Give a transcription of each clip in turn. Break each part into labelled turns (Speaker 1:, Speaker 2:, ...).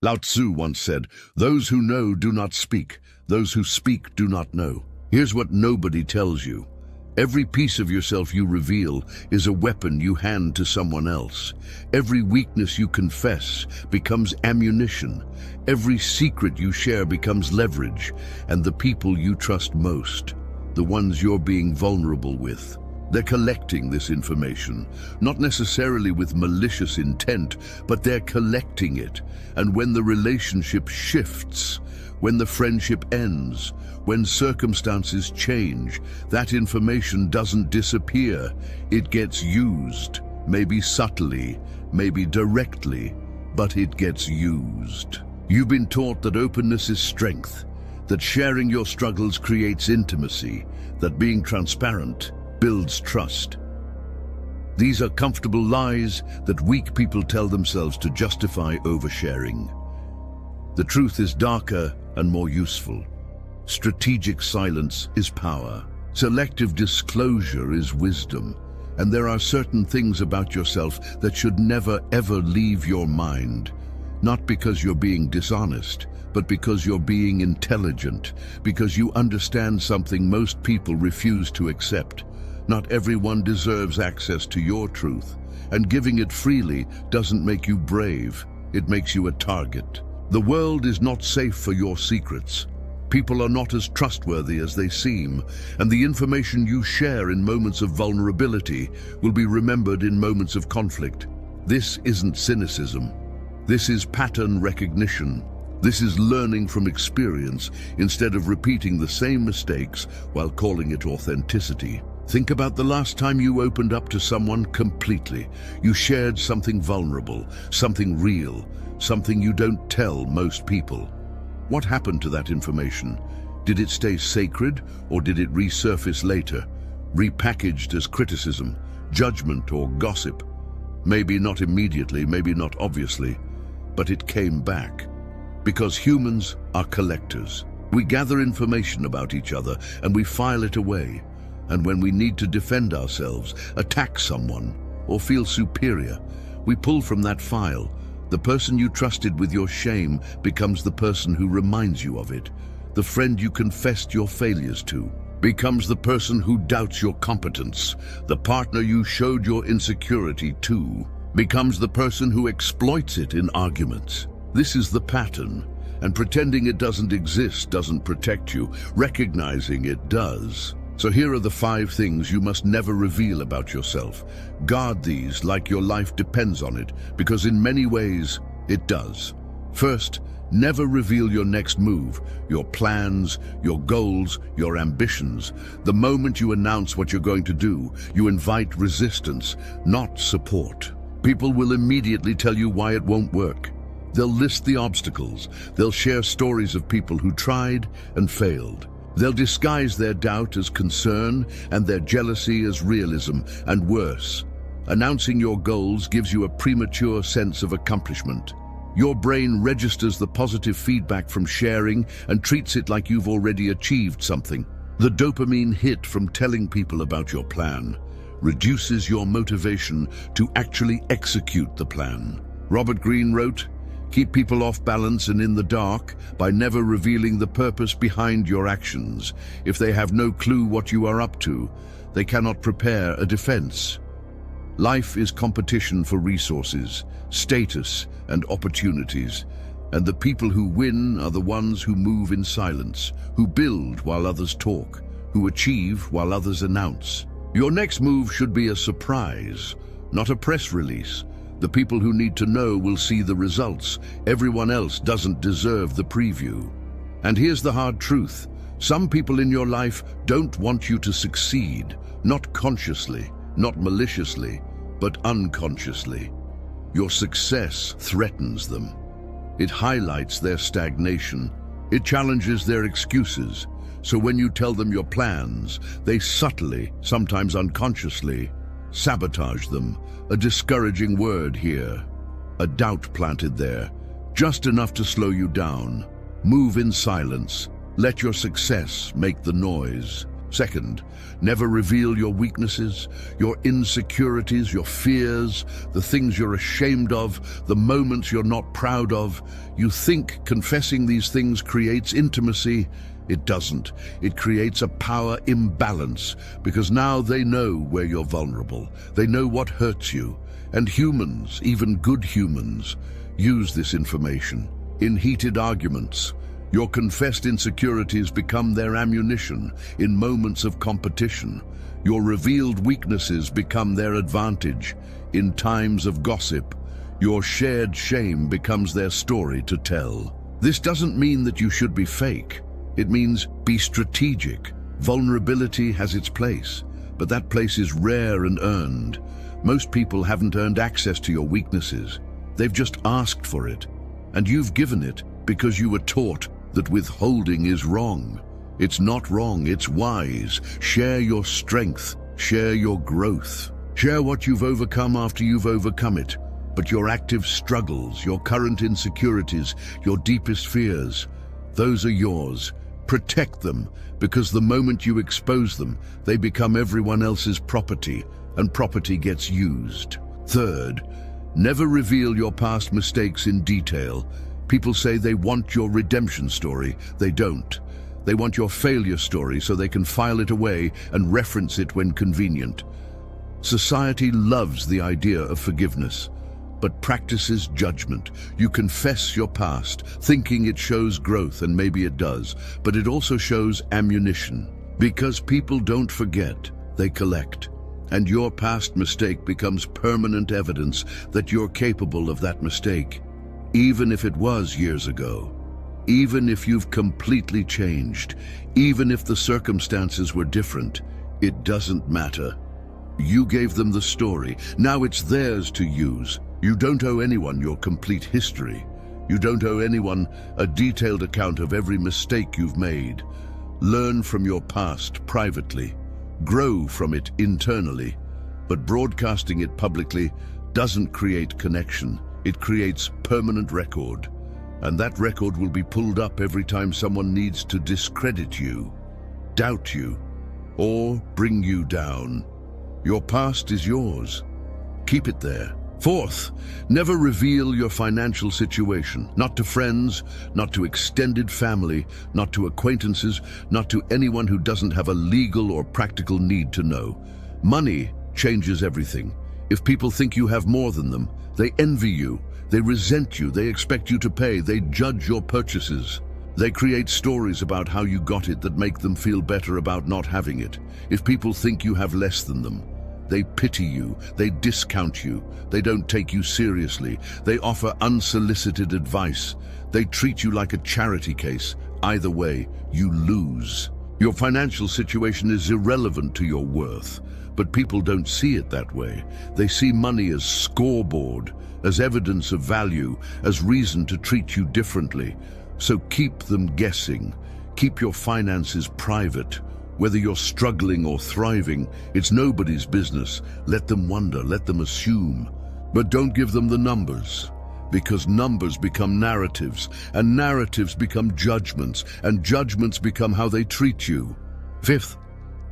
Speaker 1: Lao Tzu once said, "Those who know do not speak, those who speak do not know." Here's what nobody tells you. Every piece of yourself you reveal is a weapon you hand to someone else. Every weakness you confess becomes ammunition. Every secret you share becomes leverage. And the people you trust most, the ones you're being vulnerable with, they're collecting this information, not necessarily with malicious intent, but they're collecting it. And when the relationship shifts, when the friendship ends, when circumstances change, that information doesn't disappear. It gets used, maybe subtly, maybe directly, but it gets used. You've been taught that openness is strength, that sharing your struggles creates intimacy, that being transparent builds trust. These are comfortable lies that weak people tell themselves to justify oversharing. The truth is darker and more useful. Strategic silence is power. Selective disclosure is wisdom. And there are certain things about yourself that should never ever leave your mind. Not because you're being dishonest, but because you're being intelligent, because you understand something most people refuse to accept. Not everyone deserves access to your truth, and giving it freely doesn't make you brave, it makes you a target. The world is not safe for your secrets. People are not as trustworthy as they seem, and the information you share in moments of vulnerability will be remembered in moments of conflict. This isn't cynicism. This is pattern recognition. This is learning from experience instead of repeating the same mistakes while calling it authenticity. Think about the last time you opened up to someone completely. You shared something vulnerable, something real, something you don't tell most people. What happened to that information? Did it stay sacred, or did it resurface later, repackaged as criticism, judgment, or gossip? Maybe not immediately, maybe not obviously, but it came back. Because humans are collectors. We gather information about each other and we file it away. And when we need to defend ourselves, attack someone, or feel superior, we pull from that file. The person you trusted with your shame becomes the person who reminds you of it. The friend you confessed your failures to becomes the person who doubts your competence. The partner you showed your insecurity to becomes the person who exploits it in arguments. This is the pattern, and pretending it doesn't exist doesn't protect you. Recognizing it does. So here are the 5 things you must never reveal about yourself. Guard these like your life depends on it, because in many ways, it does. First, never reveal your next move, your plans, your goals, your ambitions. The moment you announce what you're going to do, you invite resistance, not support. People will immediately tell you why it won't work. They'll list the obstacles. They'll share stories of people who tried and failed. They'll disguise their doubt as concern and their jealousy as realism, and worse. Announcing your goals gives you a premature sense of accomplishment. Your brain registers the positive feedback from sharing and treats it like you've already achieved something. The dopamine hit from telling people about your plan reduces your motivation to actually execute the plan. Robert Greene wrote, "Keep people off balance and in the dark by never revealing the purpose behind your actions. If they have no clue what you are up to, they cannot prepare a defense." Life is competition for resources, status, and opportunities. And the people who win are the ones who move in silence, who build while others talk, who achieve while others announce. Your next move should be a surprise, not a press release. The people who need to know will see the results. Everyone else doesn't deserve the preview. And here's the hard truth. Some people in your life don't want you to succeed, not consciously, not maliciously, but unconsciously. Your success threatens them. It highlights their stagnation. It challenges their excuses. So when you tell them your plans, they subtly, sometimes unconsciously, sabotage them. A discouraging word here, a doubt planted there, just enough to slow you down. Move in silence. Let your success make the noise. Second, never reveal your weaknesses, your insecurities, your fears, the things you're ashamed of, the moments you're not proud of. You think confessing these things creates intimacy. It doesn't. It creates a power imbalance, because now they know where you're vulnerable. They know what hurts you. And humans, even good humans, use this information. In heated arguments, your confessed insecurities become their ammunition. In moments of competition, your revealed weaknesses become their advantage. In times of gossip, your shared shame becomes their story to tell. This doesn't mean that you should be fake. It means be strategic. Vulnerability has its place, but that place is rare and earned. Most people haven't earned access to your weaknesses. They've just asked for it, and you've given it because you were taught that withholding is wrong. It's not wrong, it's wise. Share your strength, share your growth. Share what you've overcome after you've overcome it. But your active struggles, your current insecurities, your deepest fears, those are yours. Protect them, because the moment you expose them, they become everyone else's property, and property gets used. Third, never reveal your past mistakes in detail. People say they want your redemption story. They don't. They want your failure story so they can file it away and reference it when convenient. Society loves the idea of forgiveness, but practices judgment. You confess your past, thinking it shows growth, and maybe it does, but it also shows ammunition. Because people don't forget, they collect. And your past mistake becomes permanent evidence that you're capable of that mistake. Even if it was years ago, even if you've completely changed, even if the circumstances were different, it doesn't matter. You gave them the story. Now it's theirs to use. You don't owe anyone your complete history. You don't owe anyone a detailed account of every mistake you've made. Learn from your past privately. Grow from it internally. But broadcasting it publicly doesn't create connection. It creates permanent record, and that record will be pulled up every time someone needs to discredit you, doubt you, or bring you down. Your past is yours. Keep it there. Fourth, never reveal your financial situation, not to friends, not to extended family, not to acquaintances, not to anyone who doesn't have a legal or practical need to know. Money changes everything. If people think you have more than them, they envy you, they resent you, they expect you to pay, they judge your purchases. They create stories about how you got it that make them feel better about not having it. If people think you have less than them, they pity you, they discount you, they don't take you seriously, they offer unsolicited advice, they treat you like a charity case. Either way, you lose. Your financial situation is irrelevant to your worth, but people don't see it that way. They see money as scoreboard, as evidence of value, as reason to treat you differently. So keep them guessing. Keep your finances private. Whether you're struggling or thriving, it's nobody's business. Let them wonder, let them assume. But don't give them the numbers, because numbers become narratives, and narratives become judgments, and judgments become how they treat you. Fifth,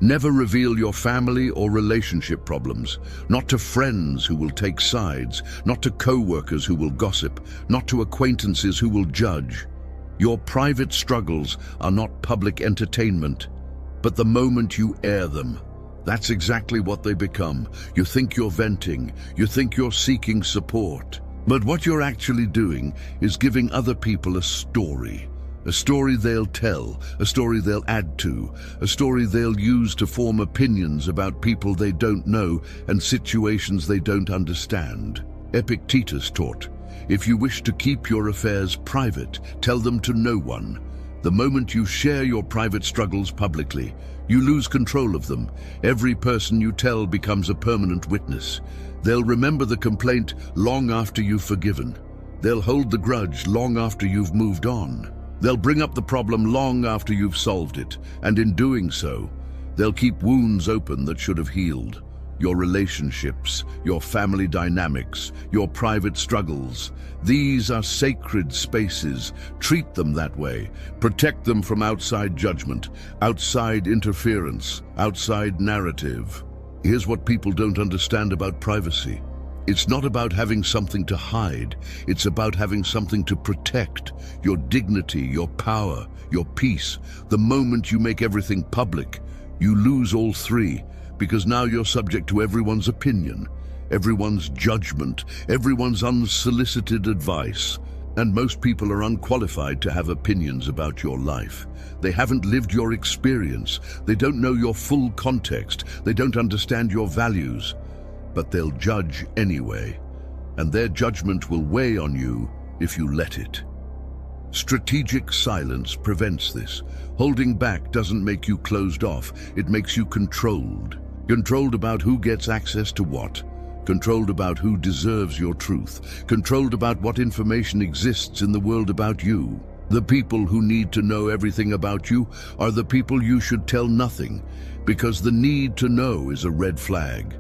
Speaker 1: never reveal your family or relationship problems, not to friends who will take sides, not to co-workers who will gossip, not to acquaintances who will judge. Your private struggles are not public entertainment, but the moment you air them, that's exactly what they become. You think you're venting, you think you're seeking support. But what you're actually doing is giving other people a story they'll tell, a story they'll add to, a story they'll use to form opinions about people they don't know and situations they don't understand. Epictetus taught, if you wish to keep your affairs private, tell them to no one. The moment you share your private struggles publicly, you lose control of them. Every person you tell becomes a permanent witness. They'll remember the complaint long after you've forgiven. They'll hold the grudge long after you've moved on. They'll bring up the problem long after you've solved it, and in doing so, they'll keep wounds open that should have healed. your relationships, your family dynamics, your private struggles. These are sacred spaces. Treat them that way. Protect them from outside judgment, outside interference, outside narrative. Here's what people don't understand about privacy. It's not about having something to hide. It's about having something to protect. Your dignity, your power, your peace. The moment you make everything public, you lose all three, because now you're subject to everyone's opinion, everyone's judgment, everyone's unsolicited advice. And most people are unqualified to have opinions about your life. They haven't lived your experience. They don't know your full context. They don't understand your values. But they'll judge anyway, and their judgment will weigh on you if you let it. Strategic silence prevents this. Holding back doesn't make you closed off. It makes you controlled. Controlled about who gets access to what. Controlled about who deserves your truth. Controlled about what information exists in the world about you. The people who need to know everything about you are the people you should tell nothing, because the need to know is a red flag.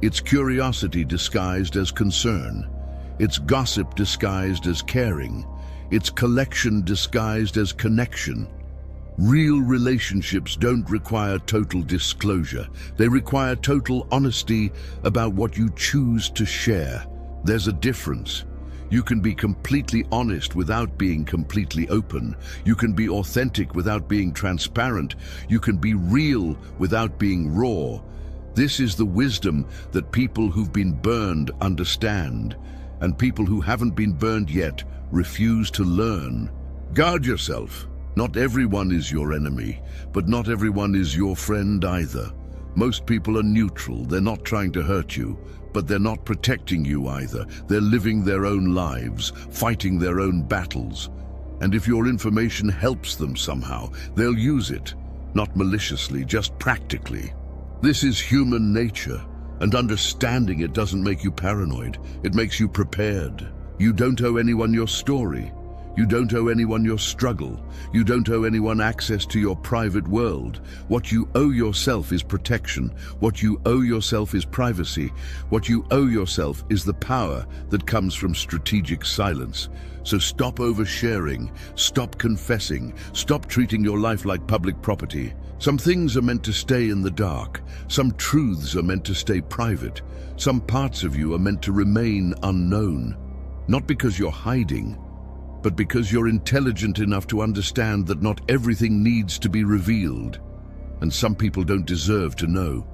Speaker 1: It's curiosity disguised as concern. It's gossip disguised as caring. It's collection disguised as connection. Real relationships don't require total disclosure. They require total honesty about what you choose to share. There's a difference. You can be completely honest without being completely open. You can be authentic without being transparent. You can be real without being raw. This is the wisdom that people who've been burned understand, and people who haven't been burned yet refuse to learn. Guard yourself. Not everyone is your enemy, but not everyone is your friend either. Most people are neutral. They're not trying to hurt you, but they're not protecting you either. They're living their own lives, fighting their own battles. And if your information helps them somehow, they'll use it, not maliciously, just practically. This is human nature, and understanding it doesn't make you paranoid. It makes you prepared. You don't owe anyone your story. You don't owe anyone your struggle. You don't owe anyone access to your private world. What you owe yourself is protection. What you owe yourself is privacy. What you owe yourself is the power that comes from strategic silence. So stop oversharing, stop confessing, stop treating your life like public property. Some things are meant to stay in the dark. Some truths are meant to stay private. Some parts of you are meant to remain unknown. Not because you're hiding, but because you're intelligent enough to understand that not everything needs to be revealed. And some people don't deserve to know.